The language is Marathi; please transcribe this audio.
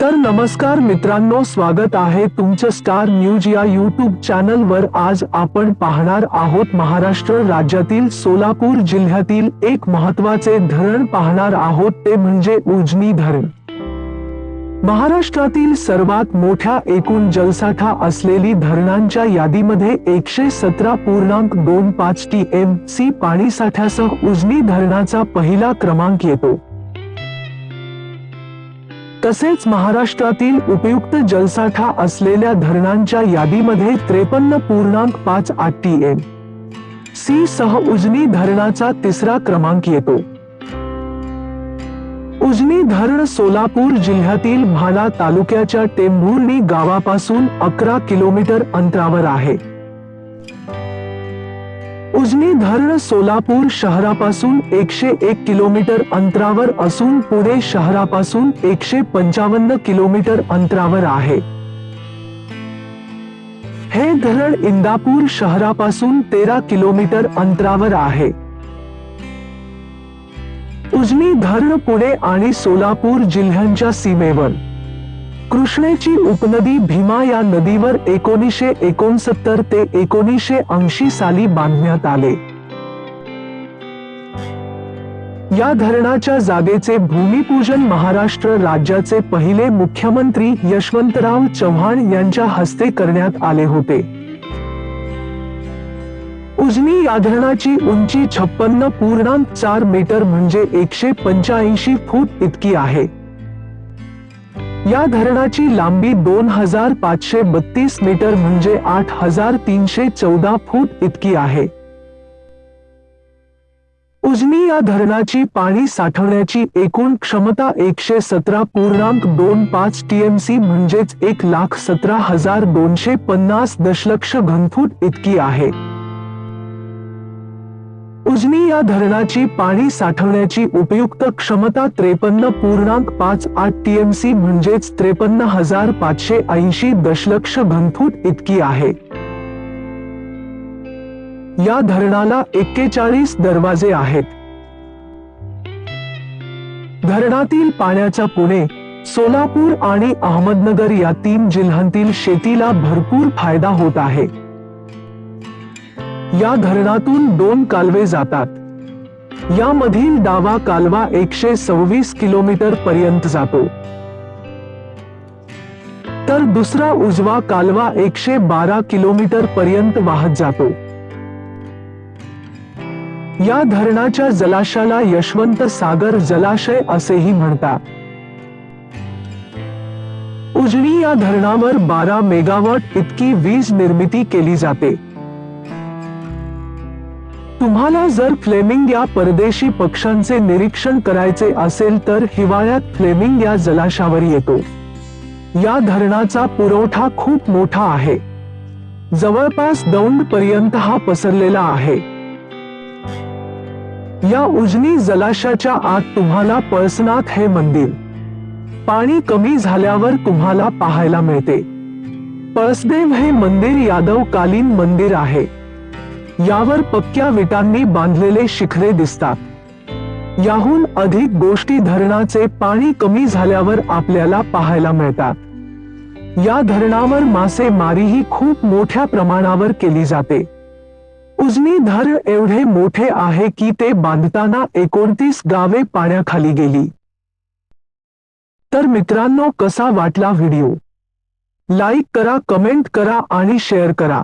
तर नमस्कार मित्रांनो, स्वागत आहे तुमचं स्टार न्यूज या यूट्यूब चॅनलवर। आज आपण पाहणार आहोत महाराष्ट्र राज्यातील सोलापूर जिल्ह्यातील एक महत्त्वाचे धरण पाहणार आहोत, ते म्हणजे उजनी धरण। महाराष्ट्रातील सर्वात मोठ्या एकूण जलसाठा असलेली धरणांच्या यादीमध्ये 117.25 TMC पाणीसाठ्यासह उजनी धरणाचा पहिला क्रमांक येतो। तसेच महाराष्ट्रातील उपयुक्त जलसाठा असलेल्या धरणांच्या यादीमध्ये 53.58 TMC सह उजनी धरणाचा तिसरा क्रमांक येतो। उजनी धरण सोलापूर जिल्ह्यातील म्हाला तालुक्याच्या टेंभुर्णी गावापासून 11 किलोमीटर अंतरावर आहे। उजनी धरण सोलापूर शहरापासून 101 किलोमीटर अंतरावर असून पुणे शहरापासून 155 किलोमीटर अंतरावर आहे। हे धरण इंदापूर शहरापासून 13 किलोमीटर अंतरावर आहे। उजनी धरण पुणे आणि सोलापूर जिल्ह्यांच्या सीमेवर कृष्णेची उपनदी भीमा या नदीवर 1969 ते 1980 साली बांधण्यात आले। या धरणाच्या जागेचे भूमिपूजन महाराष्ट्र राज्याचे पहिले मुख्यमंत्री यशवंतराव चव्हाण यांच्या हस्ते करण्यात आले होते। उजनी या धरणाची उंची 56.4 मीटर म्हणजे 185 फूट इतकी आहे। या धरणाची लांबी 2532 मीटर म्हणजे 8314 फूट इतकी आहे। उजनी या धरणाची पाणी साठवण्याची एकूण क्षमता 117.25 TMC म्हणजेच 1,17,250 दशलक्ष घनफूट इतकी आहे। उजनी या धरणाची पाणी साठवण्याची उपयुक्त क्षमता 53.58 TMC म्हणजेच 53,580 दशलक्ष घनफूट इतकी आहे। या धरणाला 41 दरवाजे आहेत। धरणातील पाण्याचा पुणे, सोलापूर आणि अहमदनगर या 3 जिल्ह्यांतील शेतीला भरपूर फायदा होत आहे। या धरणातून 2 कालवे जातात। यामधील डावा कालवा 126 किलोमीटर पर्यंत जातो, तर दुसरा उजवा कालवा 112 किलोमीटर पर्यंत वाहत जातो। या धरणाच्या जलाशयाला यशवंत सागर जलाशय असेही म्हणतात। उजनी या धरणावर 12 मेगावॉट इतकी वीज निर्मिती केली जाते। तुम्हाला जर फ्लेमिंग या परदेशी पक्ष्यांचे निरीक्षण करायचे असेल तर हिवाळ्यात फ्लेमिंग या जलाशयावर येतो। या धरणाचा पुरवठा खूप मोठा आहे, जवळपास दौंड पर्यंत हा पसरलेला आहे। या उजनी जलाशयाच्या आत तुम्हाला पळसनाथ हे मंदिर पाणी कमी झाल्यावर तुम्हाला पाहायला मिळते। पळसदेव हे मंदिर यादवकालीन मंदिर आहे। यावर पक्क्या विटांनी बांधलेले शिखरे दिसतात। याहून अधिक गोष्टी धरणाचे पाणी कमी झाल्यावर आपल्याला पाहायला मिळतात। या धरणावर मासेमारीही खूप मोठ्या प्रमाणावर केली जाते। उजनी धरण एवढे मोठे आहे की ते बांधताना 29 गावे पाण्याखाली गेली। तर मित्रांनो, कसा वाटला व्हिडिओ? लाईक करा, कमेंट करा आणि शेअर करा।